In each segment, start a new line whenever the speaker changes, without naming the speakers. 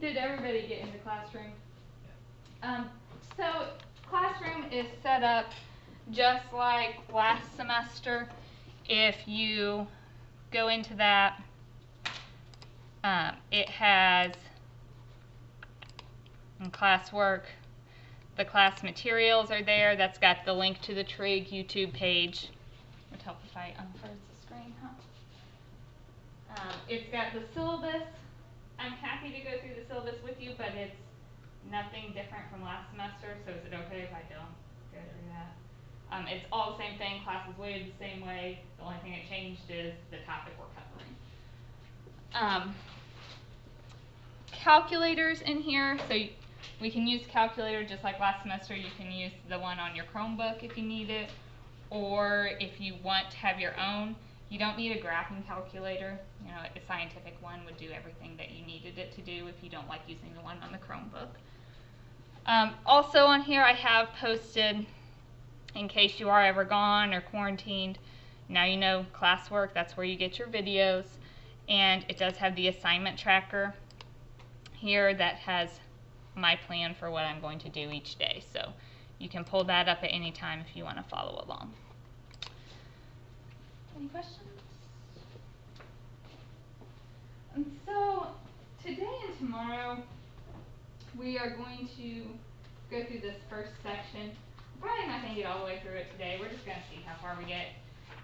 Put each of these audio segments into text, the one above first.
Did everybody get into Classroom? So Classroom is set up just like last semester. If you go into that, it has in classwork, the class materials are there. That's got the link to the Trig YouTube page. Would help if I unfroze the screen, huh? It's got the syllabus. I'm happy to go through the syllabus with you, but it's nothing different from last semester, so is it okay if I don't go through that? It's all the same thing, class is weighted the same way. The only thing that changed is the topic we're covering. Calculators in here, so we can use calculator just like last semester. You can use the one on your Chromebook if you need it, or if you want to have your own. You don't need a graphing calculator. You know, a scientific one would do everything that you needed it to do if you don't like using the one on the Chromebook. Also on here I have posted, in case you are ever gone or quarantined, now you know classwork, that's where you get your videos, and it does have the assignment tracker here that has my plan for what I'm going to do each day, so you can pull that up at any time if you want to follow along. Any questions? And so today and tomorrow we are going to go through this first section. Probably not going to get all the way through it today. We're just going to see how far we get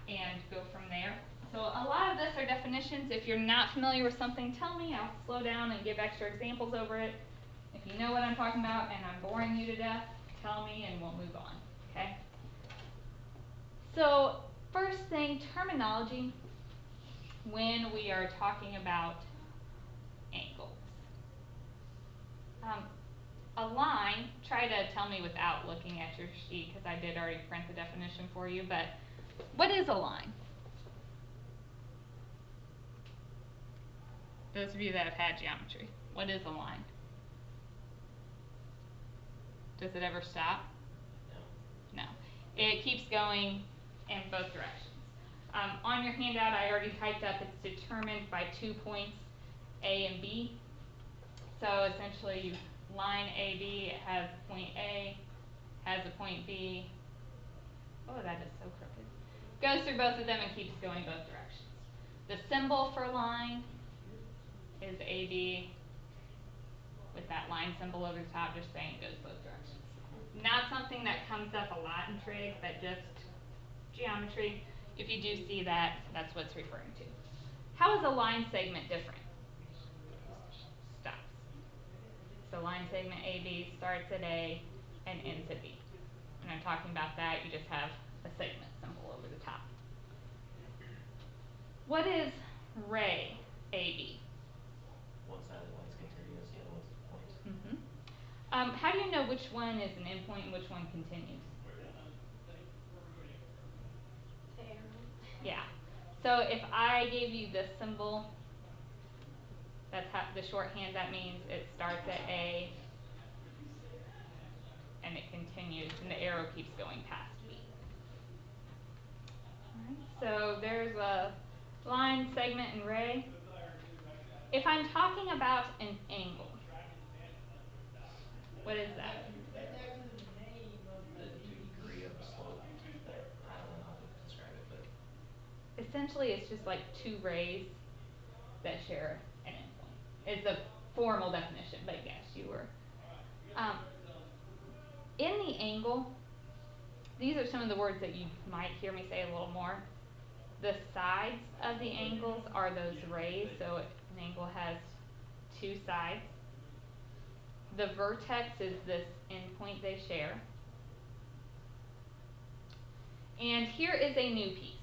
and go from there. So a lot of this are definitions. If you're not familiar with something, tell me. I'll slow down and give extra examples over it. If you know what I'm talking about and I'm boring you to death, tell me and we'll move on, okay? So first thing, terminology when we are talking about angles. A line, try to tell me without looking at your sheet because I did already print the definition for you, but what is a line? Those of you that have had geometry, what is a line? Does it ever stop? No. It keeps going in both directions. On your handout I already typed up it's determined by 2 points A and B. So essentially line AB, it has point A, has a point B. Oh, that is so crooked. Goes through both of them and keeps going both directions. The symbol for line is AB with that line symbol over the top, just saying it goes both directions. Not something that comes up a lot in trig, but just geometry. If you do see that, that's what it's referring to. How is a line segment different? Stops. So line segment AB starts at A and ends at B. When I'm talking about that, you just have a segment symbol over the top. What is ray AB?
One side of the line's continuous, the other one's a point.
How do you know which one is an endpoint and which one continues?
The arrow.
Yeah. So if I gave you this symbol, that's how the shorthand, that means it starts at A and it continues and the arrow keeps going past B. Alright, so there's a line, segment, and ray. If I'm talking about an angle, what is that?
The degree of the slope that, I don't know how to describe it, but
Essentially it's just like two rays that share an endpoint. It's a formal definition, but yes, you were. In the angle, these are some of the words that you might hear me say a little more. The sides of the angles are those rays, so an angle has two sides. The vertex is this endpoint they share. And here is a new piece.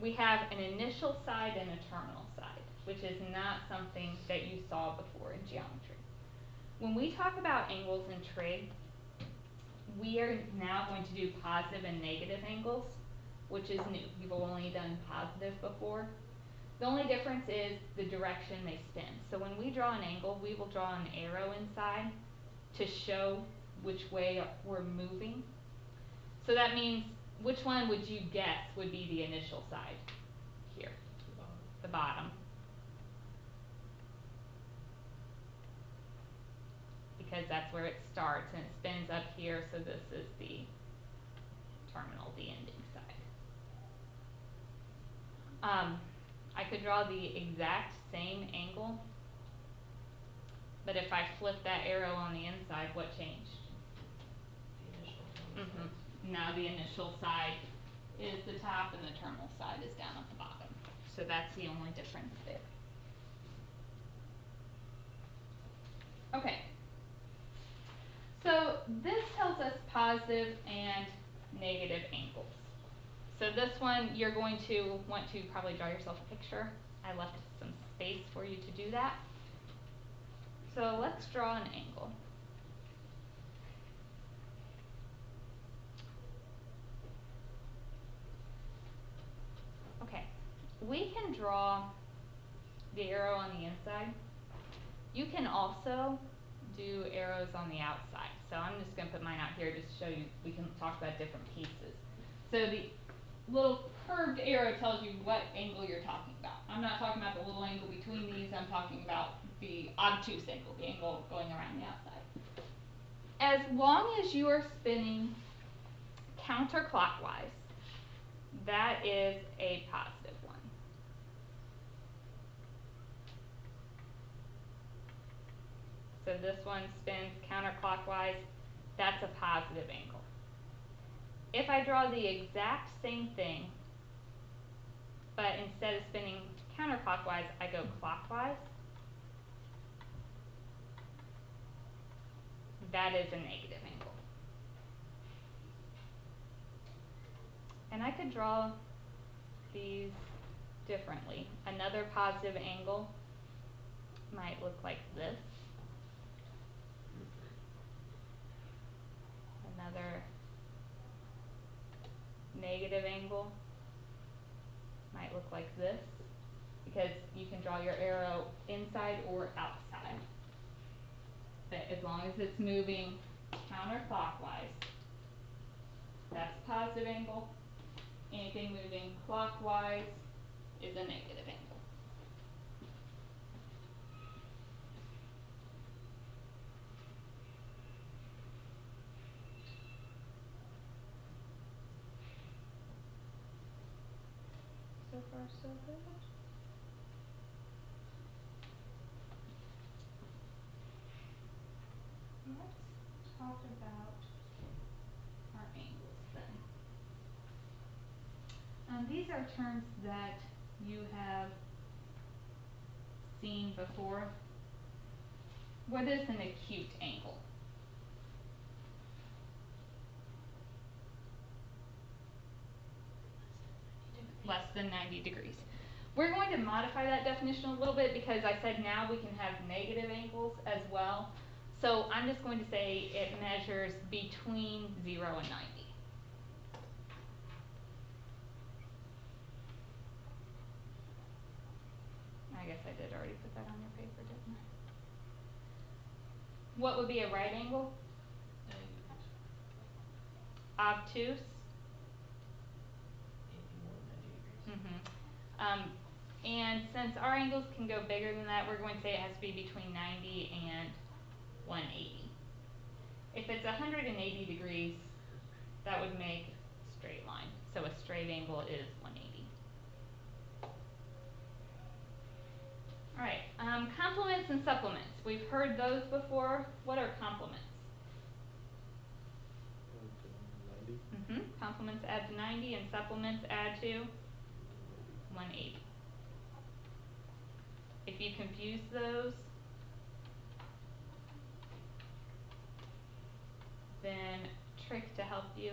We have an initial side and a terminal side, which is not something that you saw before in geometry. When we talk about angles in trig, we are now going to do positive and negative angles, which is new. You've only done positive before. The only difference is the direction they spin. So when we draw an angle, we will draw an arrow inside to show which way we're moving. So that means, which one would you guess would be the initial side here?
the bottom.
The bottom. because that's where it starts and it spins up here, so this is the terminal, the ending side. I could draw the exact same angle, but if I flip that arrow on the inside, what changed?
The initial and the sides.
Now the initial side is the top and the terminal side is down at the bottom. So that's the only difference there. Okay. So this tells us positive and negative angles. So this one, you're going to want to probably draw yourself a picture. I left some space for you to do that. So let's draw an angle. Okay, we can draw the arrow on the inside. You can also do arrows on the outside. So I'm just going to put mine out here just to show you, we can talk about different pieces. So the little curved arrow tells you what angle you're talking about. I'm not talking about the little angle between these, I'm talking about the obtuse angle, the angle going around the outside. As long as you are spinning counterclockwise, that is a positive one. So this one spins counterclockwise, that's a positive angle. If I draw the exact same thing, but instead of spinning counterclockwise, I go clockwise, that is a negative angle. And I could draw these differently. Another positive angle might look like this. Another negative angle might look like this, because you can draw your arrow inside or outside. But as long as it's moving counterclockwise, that's a positive angle. Anything moving clockwise is a negative angle. So far, so good. Let's talk about our angles then. These are terms that you have seen before. What is an acute angle? Less than 90 degrees. We're going to modify that definition a little bit because I said now we can have negative angles as well. So I'm just going to say it measures between 0 and 90. I guess I did already put that on your paper, didn't I? What would be a right angle?
90 degrees.
Obtuse?
Anything more than 90 degrees.
And since our angles can go bigger than that, we're going to say it has to be between 90 and 180. If it's 180 degrees, that would make a straight line. So a straight angle is 180. Alright, complements and supplements. We've heard those before. What are complements?
90.
Complements add to 90 and supplements add to 180. If you confuse those, then trick to help you.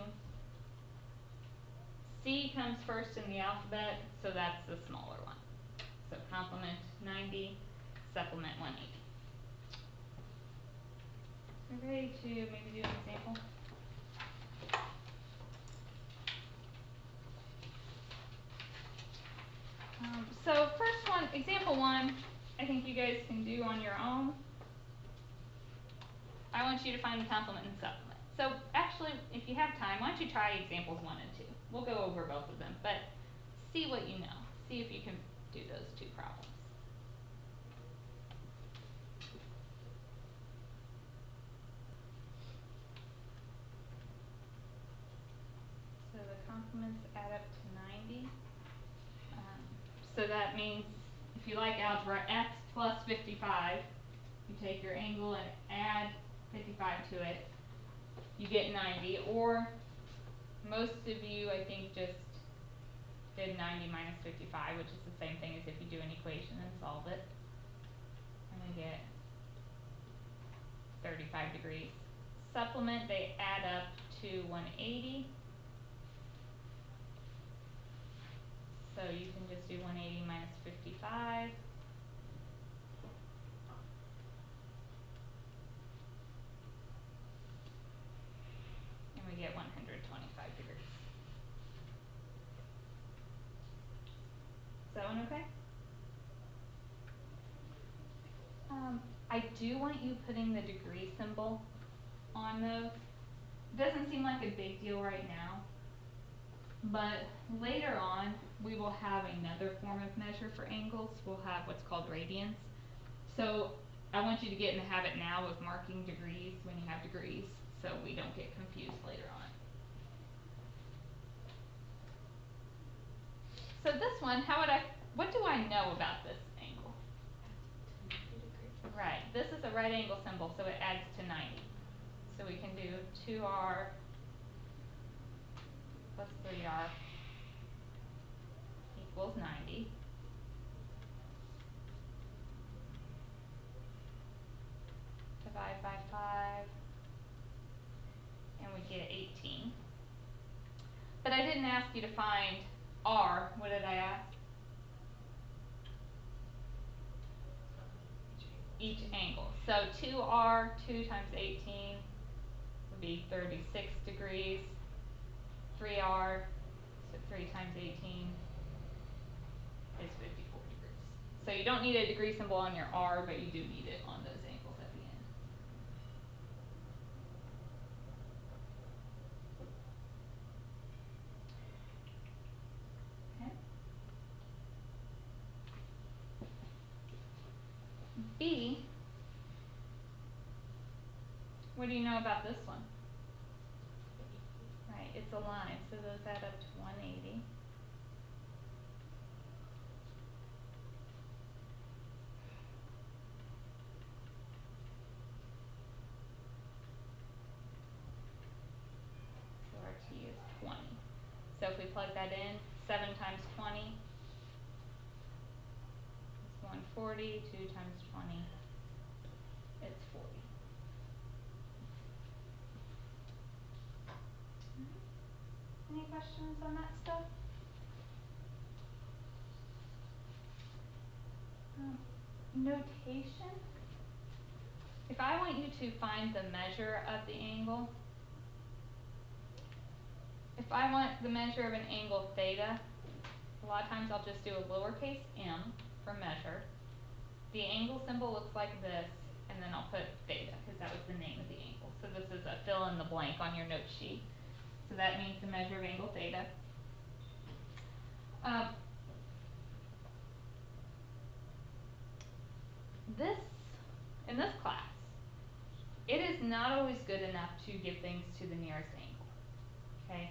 C comes first in the alphabet, so that's the smaller one. So complement 90, supplement 180. So ready to maybe do an example? So first one, example one, I think you guys can do on your own. I want you to find the complement and supplement. So actually, if you have time, why don't you try examples 1 and 2. We'll go over both of them, but see what you know. See if you can do those two problems. supplements add up to 90. So that means if you like algebra, x plus 55, you take your angle and add 55 to it, you get 90. Or most of you, I think, just did 90 minus 55, which is the same thing as if you do an equation and solve it. And we get 35 degrees. Supplement, they add up to 180. So you can just do 180 minus 55. And we get 125 degrees. Is that one okay? I do want you putting the degree symbol on those. Doesn't seem like a big deal right now, but later on we will have another form of measure for angles. We'll have what's called radians. So I want you to get in the habit now of marking degrees when you have degrees, so we don't get confused later on. So this one, what do I know about this angle? Right, this is a right angle symbol, so it adds to 90. So we can do 2r plus 3r equals 90. Divide by 5, and we get 18. But I didn't ask you to find r. What did I ask? Each angle. So 2r, 2 times 18 would be 36 degrees. 3r, so 3 times 18 is 54 degrees. So you don't need a degree symbol on your r, but you do need it on those angles at the end. Okay. B, what do you know about this one? Right, it's a line, so those add up to 180. So our t is 20. So if we plug that in, 7 times 20 is 140, 2 times 20, it's 40. Any questions on that stuff? Notation. If I want you to find the measure of the angle, if I want the measure of an angle theta, a lot of times I'll just do a lowercase m for measure. The angle symbol looks like this, and then I'll put theta because that was the name of the angle. So this is a fill in the blank on your note sheet. So that means the measure of angle theta. In this class, it is not always good enough to give things to the nearest angle. Okay,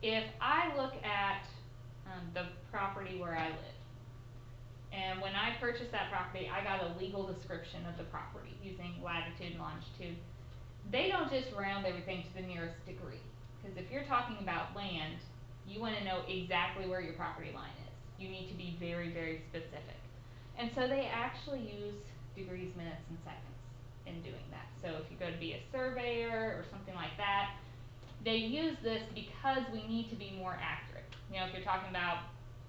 if I look at the property where I live, and when I purchased that property, I got a legal description of the property using latitude and longitude. They don't just round everything to the nearest degree, because if you're talking about land, you want to know exactly where your property line is. You need to be very, very specific. And so they actually use degrees, minutes, and seconds in doing that. So if you go to be a surveyor or something like that, they use this because we need to be more accurate. You know, if you're talking about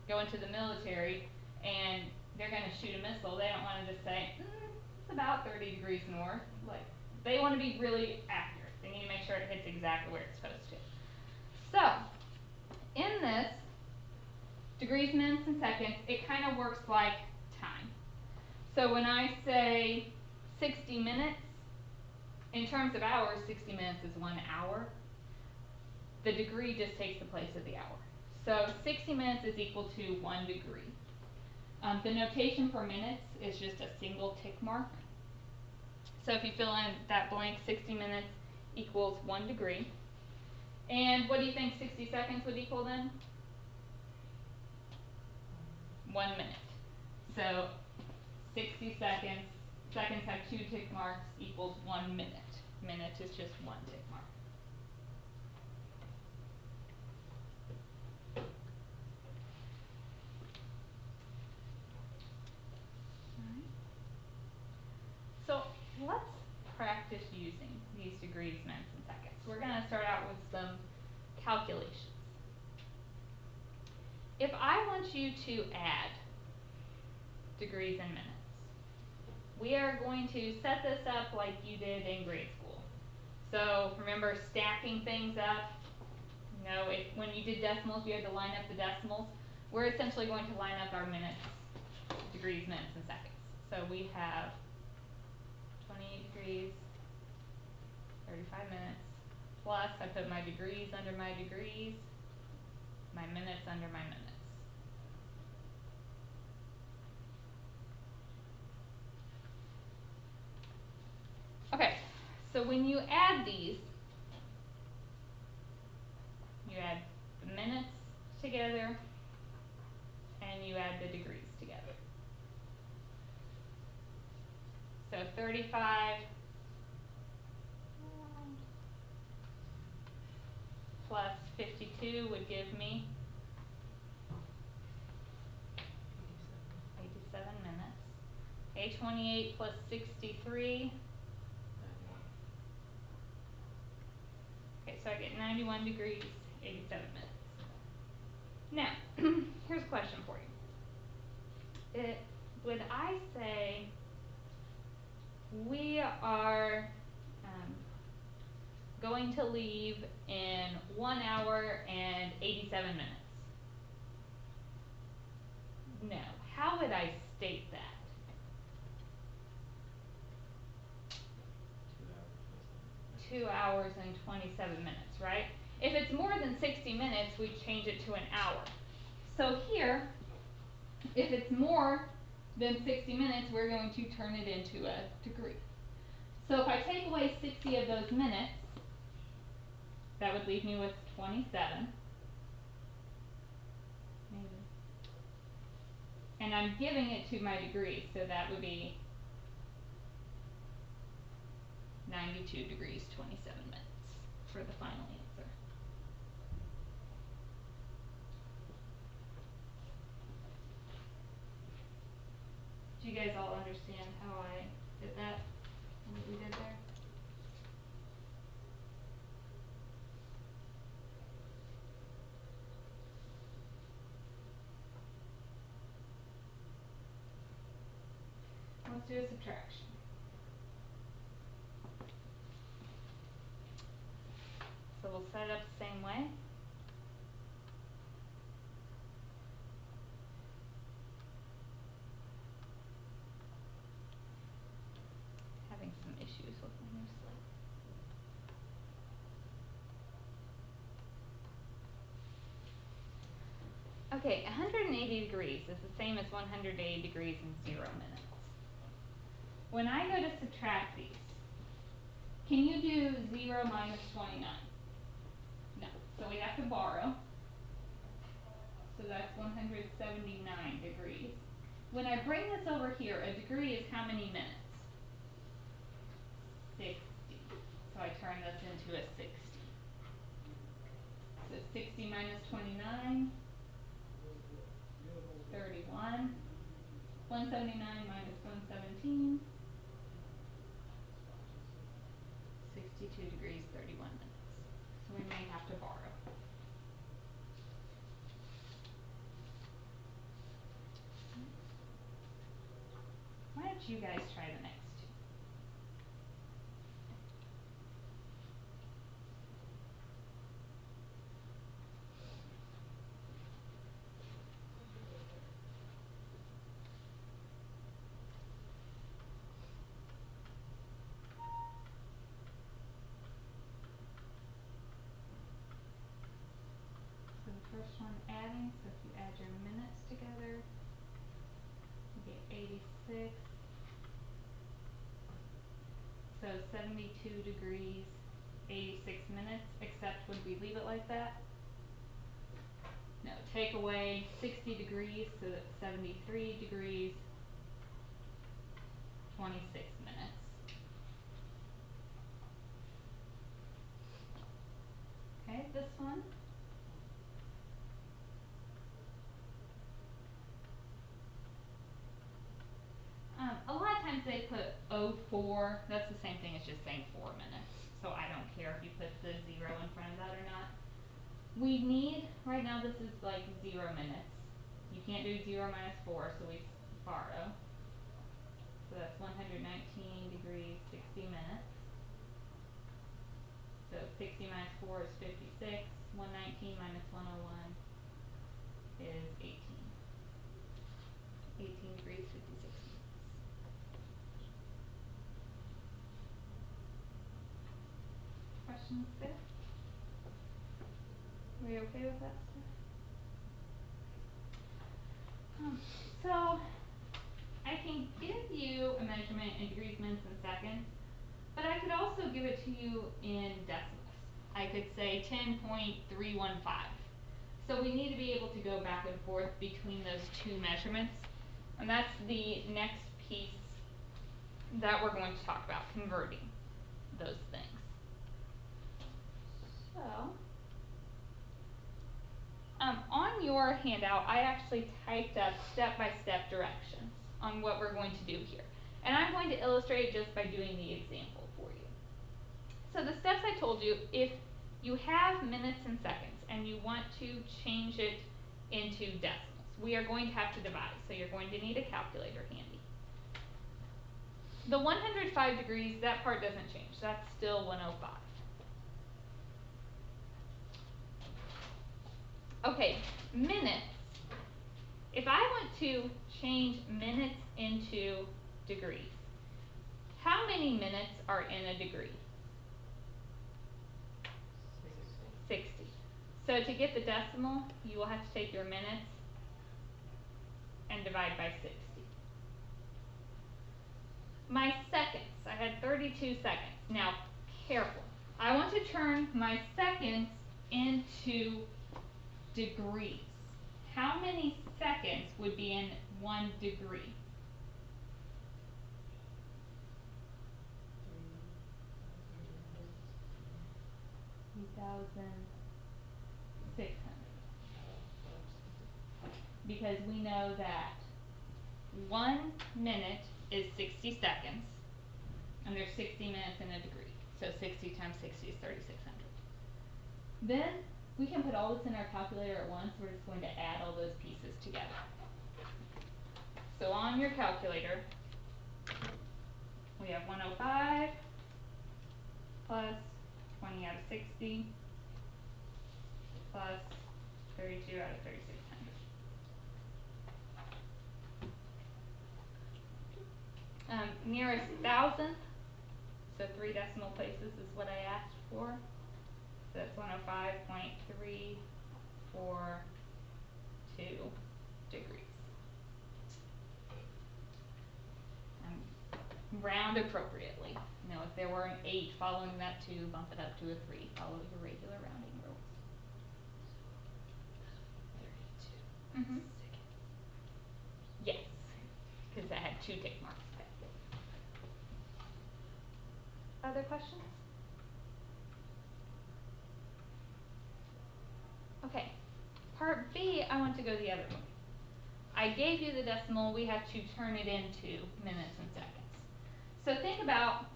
going to the military and they're going to shoot a missile, they don't want to just say, it's about 30 degrees north. Like, they want to be really accurate. They need to make sure it hits exactly where it's supposed to. So, in this, degrees, minutes, and seconds, it kind of works like time. So when I say 60 minutes, in terms of hours, 60 minutes is 1 hour. The degree just takes the place of the hour. So 60 minutes is equal to 1 degree. The notation for minutes is just a single tick mark. So if you fill in that blank, 60 minutes equals 1 degree. And what do you think 60 seconds would equal then? 1 minute. So 60 seconds, seconds have 2 tick marks, equals 1 minute. Minute is just 1 tick mark. Alright. So let's practice using these degrees, minutes, and seconds. We're going to start out with some calculations. If I want you to add degrees and minutes, we are going to set this up like you did in grade school. So remember stacking things up? You know, when you did decimals, you had to line up the decimals. We're essentially going to line up our minutes, degrees, minutes, and seconds. So we have 28 degrees, 35 minutes, plus I put my degrees under my degrees, my minutes under my minutes. Okay, so when you add these, you add the minutes together and you add the degrees together. So 35 plus 52 would give me 87 minutes. Okay, 28 plus 63. Okay, so I get 91 degrees, 87 minutes. Now, here's a question for you. Would I say we are going to leave in 1 hour and 87 minutes? No. How would I state that? 2 hours and 27 minutes, right? If it's more than 60 minutes, we change it to an hour. So here, if it's more than 60 minutes, we're going to turn it into a degree. So if I take away 60 of those minutes, that would leave me with 27. And I'm giving it to my degrees, so that would be 92 degrees, 27 minutes for the final answer. Do you guys all understand how I did that? What we did there? Let's do a subtraction. So we'll set it up the same way. Having some issues with my new slide. Okay, 180 degrees is the same as 180 degrees and 0 minutes. When I go to subtract these, can you do 0 minus 29? No, so we have to borrow. So that's 179 degrees. When I bring this over here, a degree is how many minutes? 60. So I turn this into a 60. So 60 minus 29, 31. 179 minus 117, 62 degrees, 31 minutes. So we may have to borrow. Why don't you guys try the next two? So the first one adding, so if you add your minutes together, you get 86. So 72 degrees, 86 minutes, except would we leave it like that? No, take away 60 degrees, so that's 73 degrees, 26 minutes. Okay, this one. A lot of times they put 04, that's the same thing as just saying 4 minutes, so I don't care if you put the 0 in front of that or not. We need, right now this is like 0 minutes. You can't do 0 minus 4, so we borrow. So that's 119 degrees, 60 minutes. So 60 minus 4 is 56, 119 minus 101 is 18. 18 degrees, 56 minutes. Questions there? Are we okay with that stuff? So I can give you a measurement in degrees, minutes, and seconds, but I could also give it to you in decimals. I could say 10.315. So we need to be able to go back and forth between those two measurements, and that's the next piece that we're going to talk about, converting those things. So, on your handout, I actually typed up step-by-step directions on what we're going to do here. And I'm going to illustrate just by doing the example for you. So the steps I told you, if you have minutes and seconds and you want to change it into decimals, we are going to have to divide, so you're going to need a calculator handy. The 105 degrees, that part doesn't change, that's still 105. Okay, minutes. If I want to change minutes into degrees, how many minutes are in a degree? 60. So to get the decimal, you will have to take your minutes and divide by 60. My seconds, I had 32 seconds. Now, careful. I want to turn my seconds into degrees. How many seconds would be in 1 degree? 3,600. Because we know that 1 minute is 60 seconds, and there's 60 minutes in a degree. So 60 times 60 is 3,600. Then we can put all this in our calculator at once. We're just going to add all those pieces together. So on your calculator, we have 105 plus 20 out of 60 plus 32 out of 3,600. Nearest thousandth, so 3 decimal places is what I asked for. So that's 105.342 degrees. Round appropriately. Now if there were an 8 following that 2, bump it up to a 3. Follow your regular rounding rules. 32 seconds. Yes, because I had 2 tick marks. Other questions? Okay, part B, I want to go the other way. I gave you the decimal, we have to turn it into minutes and seconds. So think about,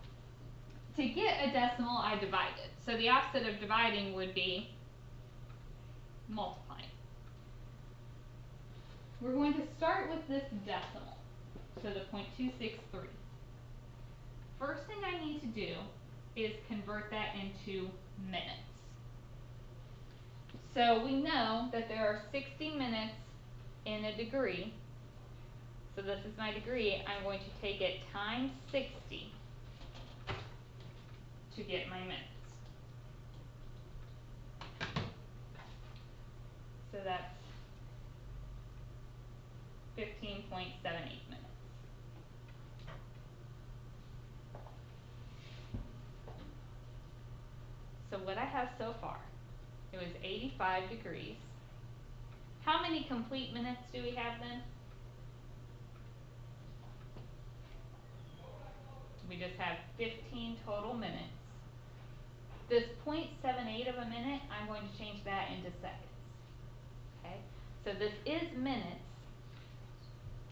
to get a decimal, I divide it. So the opposite of dividing would be multiplying. We're going to start with this decimal, so the 0.263. First thing I need to do is convert that into minutes. So we know that there are 60 minutes in a degree. So this is my degree. I'm going to take it times 60 to get my minutes. So that's 15.78 minutes. has so far. It was 85 degrees. How many complete minutes do we have then? We just have 15 total minutes. This 0.78 of a minute, I'm going to change that into seconds. Okay, so this is minutes.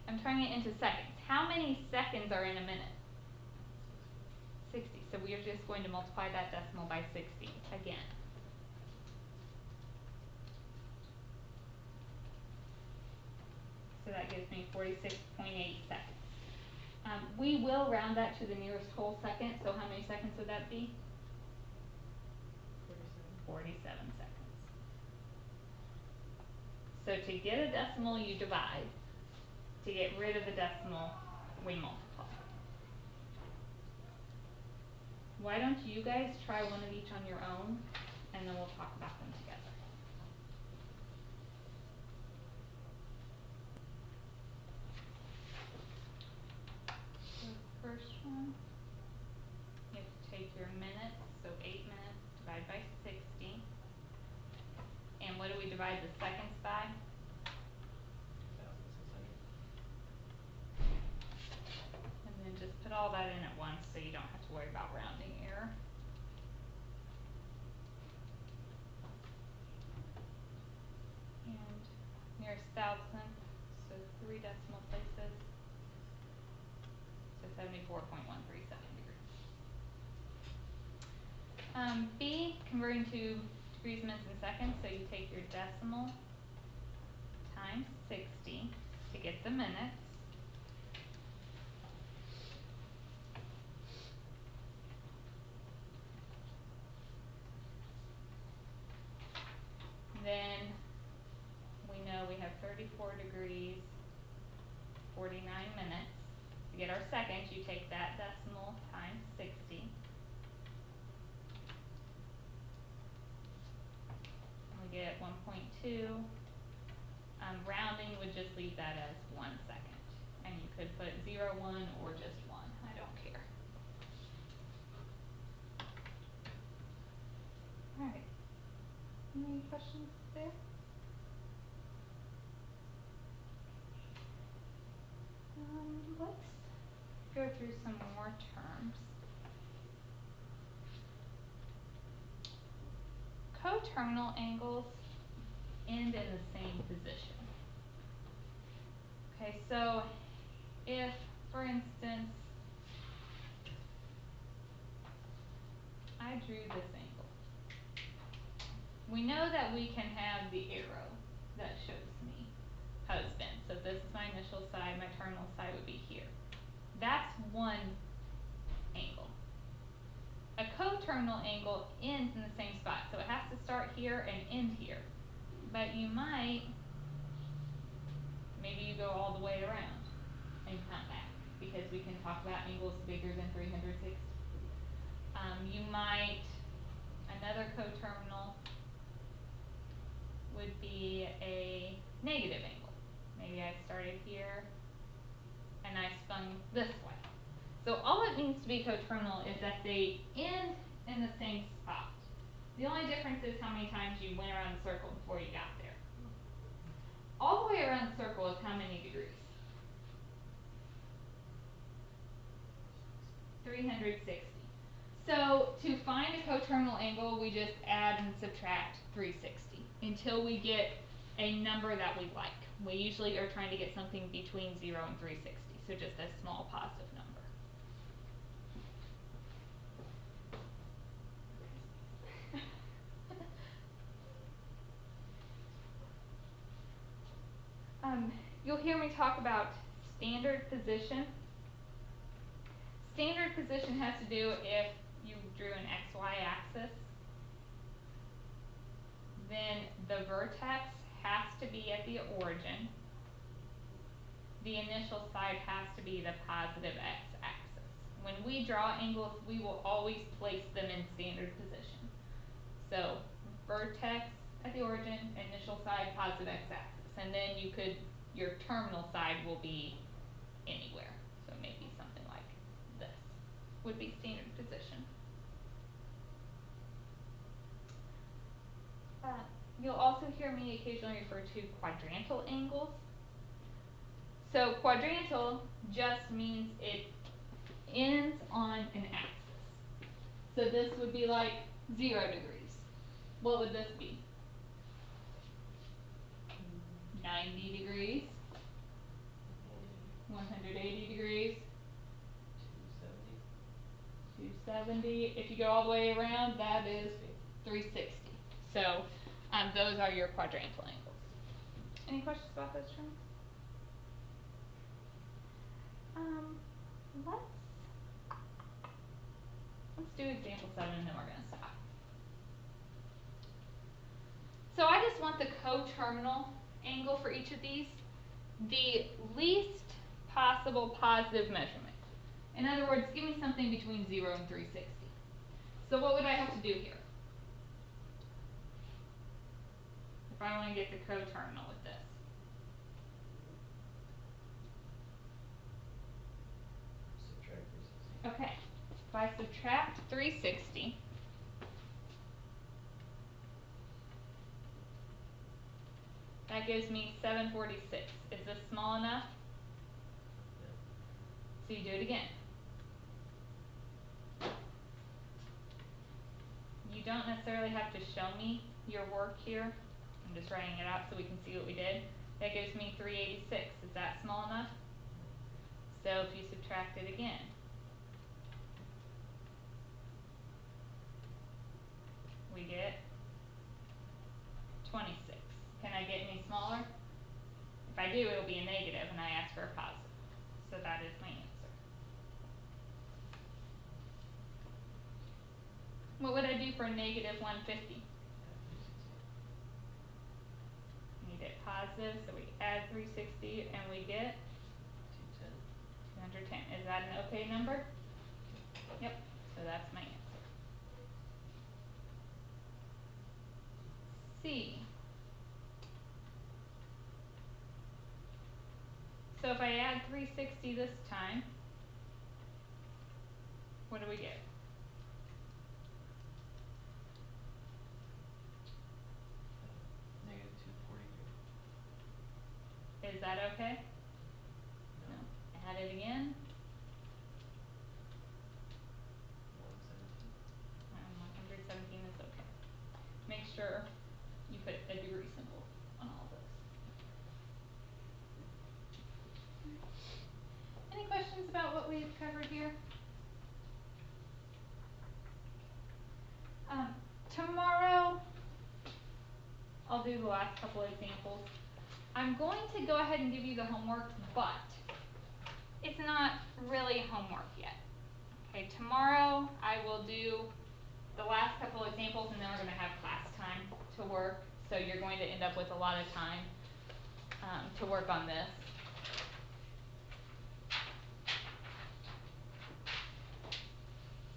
I'm turning it into seconds. How many seconds are in a minute? 60. So we are just going to multiply that decimal by 60 again. So that gives me 46.8 seconds. We will round that to the nearest whole second, so how many seconds would that be? 47 seconds. So to get a decimal, you divide. To get rid of the decimal, we multiply. Why don't you guys try one of each on your own, and then we'll talk about them together. So first one, you have to take your minutes, so 8 minutes, divide by 60. And what do we divide the seconds by?
2,600.
And then just put all that in at once so you don't have to worry about rounding error. And nearest thousandth, so 3 decimal places, so 74.137 degrees. B, converting to degrees, minutes, and seconds, so you take your decimal times 60 to get the minutes. Then we know we have 34 degrees, 49 minutes. To get our seconds, you take that decimal times 60. And we get 1.2. Rounding would just leave that as 1 second. And you could put 0, 1, or just 1. I don't care. Alright. Any questions there? Let's go through some more terms. Coterminal angles end in the same position. Okay, so if, for instance, I drew this angle, we know that we can have the arrow that shows me how it's bent. So if this is my initial side, my terminal side would be here. That's one angle. A coterminal angle ends in the same spot, so it has to start here and end here. But you might, maybe you go all the way around and come back, because we can talk about angles bigger than 360. You might, another coterminal would be a negative angle. Maybe I started here and I spun this way. So all it means to be coterminal is that they end in the same spot. The only difference is how many times you went around the circle before you got there. All the way around the circle is how many degrees? 360. So to find a coterminal angle, we just add and subtract 360 until we get a number that we like. We usually are trying to get something between 0 and 360, so just a small positive number. You'll hear me talk about standard position. Standard position has to do if you drew an XY axis, then the vertex has to be at the origin. The initial side has to be the positive x-axis. When we draw angles, we will always place them in standard position. So vertex at the origin, initial side, positive x-axis. And then you could, your terminal side will be anywhere. So maybe something like this would be standard position. You'll also hear me occasionally refer to quadrantal angles. So quadrantal just means it ends on an axis. So this would be like 0 degrees. What would this be? 90 degrees, 180 degrees, 270. If you go all the way around, that is 360. So those are your quadrantal angles. Any questions about those terms? Let's do example 7 and then we're gonna stop. So I just want the coterminal angle for each of these, the least possible positive measurement. In other words, give me something between 0 and 360. So what would I have to do here? If I want to get the coterminal with this.
Subtract 360.
Okay, if I subtract 360, that gives me 746. Is this small enough?
Yeah.
So you do it again. You don't necessarily have to show me your work here. I'm just writing it out so we can see what we did. That gives me 386. Is that small enough? So if you subtract it again, we get 26. Can I get any smaller? If I do, it'll be a negative and I ask for a positive. So that is my answer. What would I do for a negative 150? Need it positive, so we add 360 and we get 210. Is that an okay number? Yep, so that's my answer. C. So if I add 360 this time, what do we get?
Negative 243.
Is that okay?
No.
Add it again. 117 is okay. Make sure you put a degree symbol on all of those. Any questions about what we've covered here? Tomorrow, I'll do the last couple examples. I'm going to go ahead and give you the homework, but it's not really homework yet. Okay, tomorrow I will do the last couple examples and then we're going to have class time to work. So you're going to end up with a lot of time to work on this.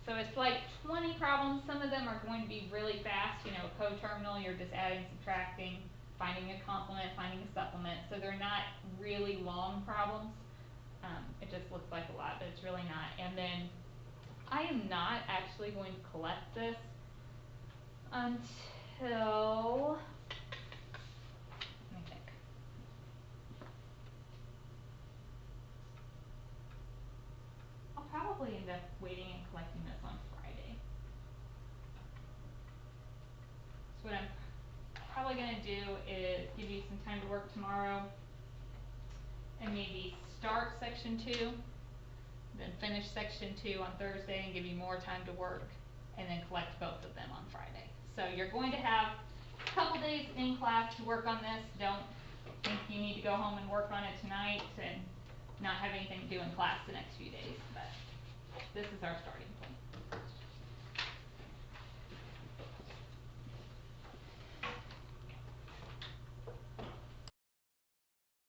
So it's like 20 problems. Some of them are going to be really fast. You know, coterminal, you're just adding, subtracting, finding a complement, finding a supplement. So they're not really long problems. It just looks like a lot, but it's really not. And then I am not actually going to collect this until, let me think. I'll probably end up waiting and collecting this on Friday. So what I'm probably going to do is give you some time to work tomorrow and maybe start section 2, then finish section 2 on Thursday and give you more time to work, and then collect both of them on Friday. So you're going to have a couple days in class to work on this. Don't think you need to go home and work on it tonight and not have anything to do in class the next few days, but this is our starting point.